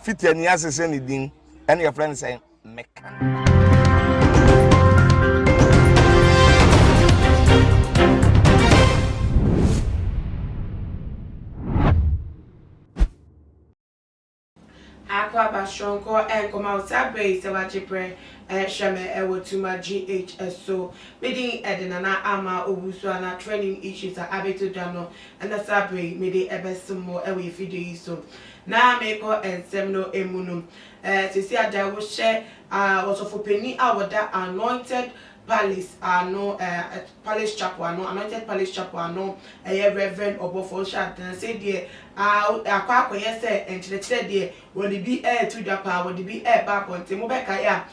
fiti ani asese ne din ene your friend say meka Aqua Bashonko and come outside base of Achipre and Shame Ewotuma GHSO. Midi Edinana Ama Obofour training issues at Abeto Dano and the Sabre Midi Ebesumo Ewe Fidi so. Na Meko and Semno Emunum. Sisia da will share W𝒊fe penny our that anointed palace no palace chapel no anointed palace chapel no Reverend Obofour chat and say dear akwa say enkyerɛkyerɛ deɛ wɔde bi to dwapa wɔde bi ba ponte mo bɛka ya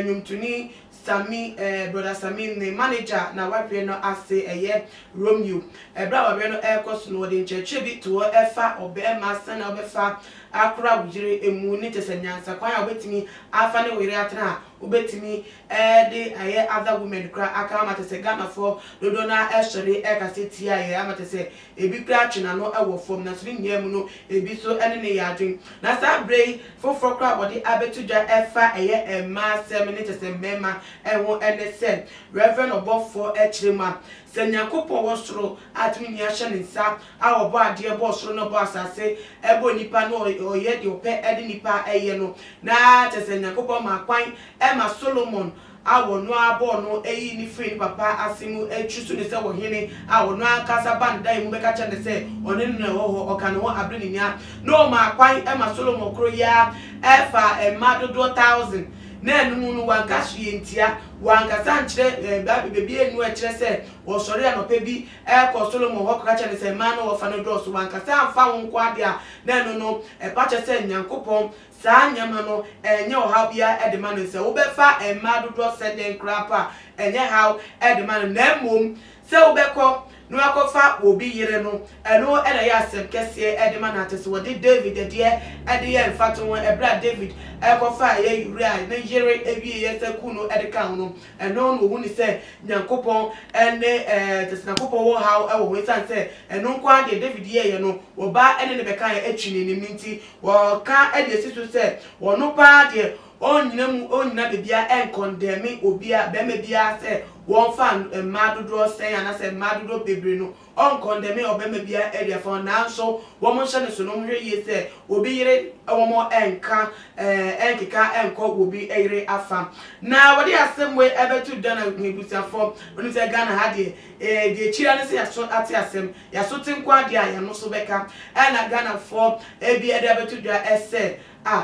nwumtuni Sami brother Sami ne manager na wapre no ase Romeo bra wapre no aircourse no wɔde nkyerɛkyerɛ bi to ɛfa ɔbɛma san na ɔbɛfa akora wujire emu ne tesanyansa kwan a obetimi afa ne were atena obetimi de other women kra aka matese Ghana for dodo na ehwere ekaseti aye amatese ebi kra atwena no ɛwɔ fom na so ne nyam no ebi so ene ne yadwen na sa brei foforo kra body abetudwa ɛfa ema sem ne tese mema ɛho ene se Reverend Obofour echirema Senyankopon wosoro atumi ni ahye ne nsa a obo ade bo soro no bo asase ebo nipa no oyɛ de opɛ ɛde nipa ɛyɛ no na tese Senyankopon ma kwan ma Solomon awo no abo no eyi ni free papa asimu etrusu ne se wo hene awo no akasa banda mu beka cha ne se one ne ho oka ne ho abre ne nya no ma kwan ma Solomon kro ya efa ma dodo 1000 na enu no wanka hwe ntia wanka sankyere baby enu ekire se wo sori anope bi ko Solomon ho ka cha ne se ma no wo fa no do so wanka sa amfa wo nko ade a na enu no pa cha se Nyankopon saa nyama no enye oha bia edema no se wo befa ema dodo se den krapa enye how edema no na mom se wo beko no akofa obi yire no eno ena ya asem kese edema na tese wo de David de ede ye mfato won ebra David ekofa ye Uriah na yire ewie ye se ku no edeka no eno no hu ni se Nyankopon ene tese Nyankopon wo how e wo san se eno nkwa de David ye no wo ba ene ne beka ye atwini ni minti wo ka ede sisu se wo no pa de onyina bebia enkondemi obia bema bia se won fan madodo sen ana se madodo bebre no onkondemi obema bia area for na so wo mo hye ne so no hwe ye se obi yire wo mo enka enkeka enko obi eyire afa na wodi asem we ebetu dana ebusiafo woni se Ghana ha de chira ne se yaso ate asem yaso tinkwa de a no so beka na Ghana for ebi ede ebetu dwa ese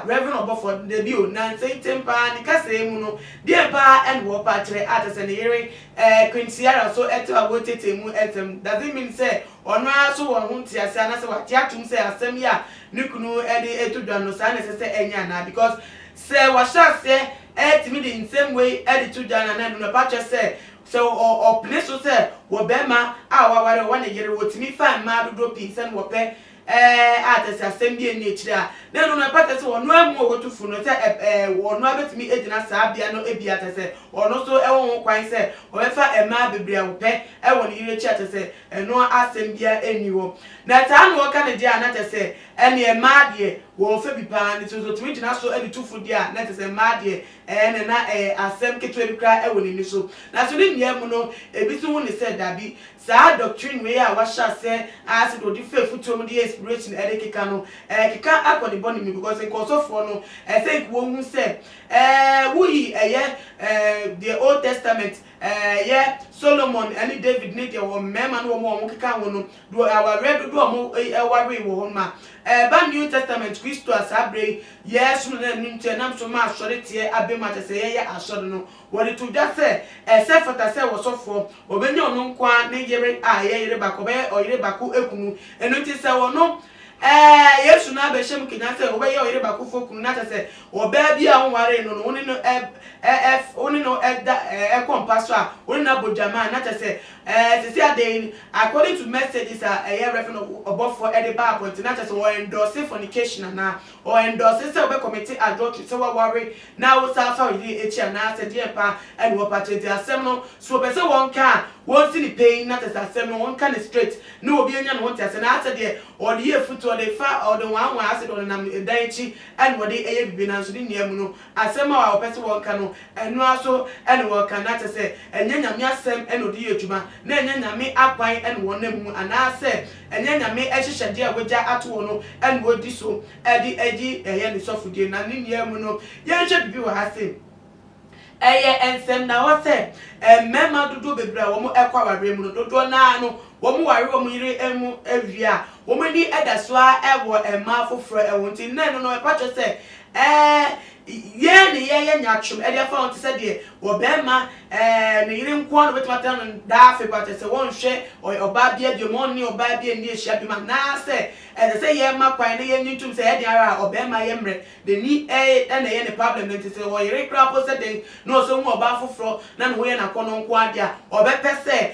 Reverend Obofour de bio na say tempa ni kase mu no de ba and wo pa kire atese ne yire Th𝒆ir so eto agotete mu etem doesn't mean say ono aso wo ho ntiase ana se wati atum say asem ya nikunu ede etudwa no sa na se enya na because say washa say etimi the in same way ede tudwa na no pa kire say so or place so say wo bema awaware wo ne yire wotimi fa ma dodo pinsen wo pe atese asem bi eni ekira na no patese wono amu ogotufu no se wono abetimi ejina saa bia no ebi atese wono so ewo ho kwan se obefa ema bebria wo pe ewo ne yire chi atese eno asem bia eni wo na taa no ka ne dia na atese ene ema de wo fa bi pa ne so tumi jina so edi tufu dia na atese ema de ene na asem ketu ebi kra ewo ni so na so ni nyam no ebi so hu ne se dabi saa doctrine we a washa se as do di fefutom di inspiration ede keka no keka akodi boni mi because nkoso for no think wo hu se we the Old Testament Solomon and David need your mema no mo keka wo no do our read do mo ware wo ma ba New Testament Christo asabre yes no na nti nam so ma asore tie abema te se ye asore no wori to just say fata say wo so for obenya ono nkwa ne yere yere bako be oyere bako ekunu eno ti se wo no Yesu na be shem kinya se obe ye oyere bako fokunu na te se oba bia ho ware no no no oni no compass a oni na bojama na te se say again according to messages Reverend Obofour edeba point na te se o endorse fornication na o endorse se obe commit adultery se wa worry na wo sa fa wi echi na se die pa and wo patete asem no so be se won ka won si ni pain na te se asem no won ka ne straight na obi enya no won te ase na ase de o de ye futu to the fa or the one where I said on a dainty and what they a been answering Yamuno, as some of our person one canoe, and no also any work cannot say, and then Yasem and Odiotuma, then Yami up by and one name, and I said, and then Yami Ashisha dear with Atuono and would this so, Eddie Eddie, a yen is off with you, and in Yamuno, Yan should be what I say. Ensem na wose mema dudu bebra wo mo ekwa ware mu no dodo na no wo mo ware wo mo yire emu awia wo mo di edaso a ewo ema foforo ewo nti na no no e pa che se ye ne ye nyatwum e dey fa on ti se de wo be ma ne yire nko no betimata no da fe pa che se won hwe oba bia de mo ni oba bia ni ehia bi ma na se se ye ma kwan ne ye nyitum se ye de ara oba ma ye mre de ni na ye ne problem nti se wo yire kra po se de no so mu oba foforo na no ye na kono nko ade a oba pese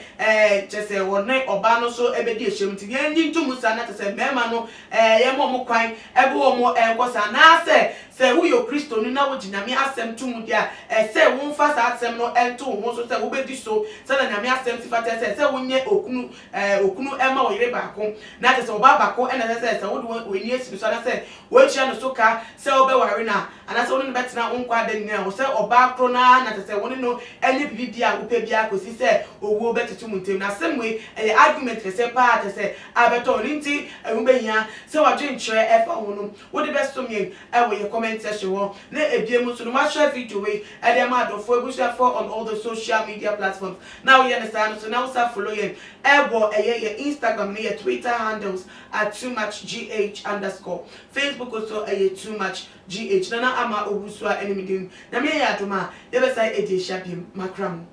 che se wo ne oba no so ebedi ehiem ti ye nyitum sa na che se mema no ye mo kwan ebe wo mo enkosa na se wo yo Kristo ni na wo nyame asem tum dia se wo mfa sa asem no ento wo so se wo bedi so se na nyame asem sifata se wo nye okunu ema wo yire baako na te se oba baako ena se wo ni esi so na se wo chia no so ka se wo be ware na ana se wo no betena nkwa de nya wo se oba kro na te se wo no enye bibia wo pe bia kosi se owo betetu muntem na semwe argument se pa te se abeto ni nti wo be hia se wa dwen kire efa wo no wo de besto me wo ye comment section wo na ebiemu so no ma share video we e dey ma adofo ebusuafo on all the social media platforms. Now you understand, so now start following your Instagram, your Twitter handles at @toomuchgh_. Facebook also @toomuchgh. Nana ama obusua enimidim. Na me ya adoma ye be say edi shapim makram.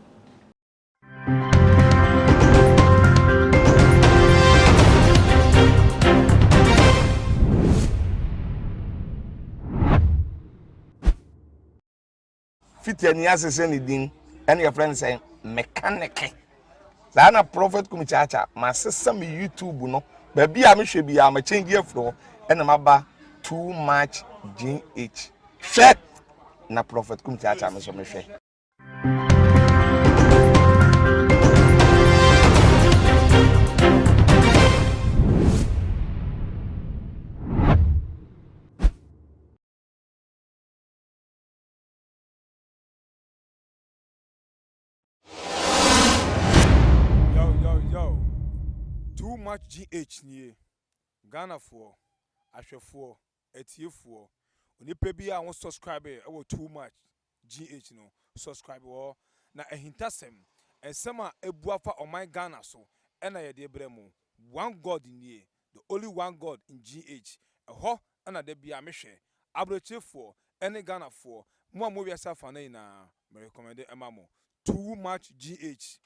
Fit any assess anything, and your friends say mechanic. Zana prophet kumichacha, my sister me YouTube no, baby I should be a change your floor, and I'm about too much GH. Shit, na prophet kumichacha, me so me share. Yo, too much GH nie Ghana for ℂhwefoɔ ℂtiefoɔ onipa bi a won subscribe e too much GH no subscribe wo na ehintasem ensem a ebuafa oman Ghana so na ye de bremu one God nie, the only one God in GH ɛhɔ na da bia mehwɛ abrochiefoɔ ene Ghanafoɔ mo a mo wiasa fa na ina me recommend emamo too much GH.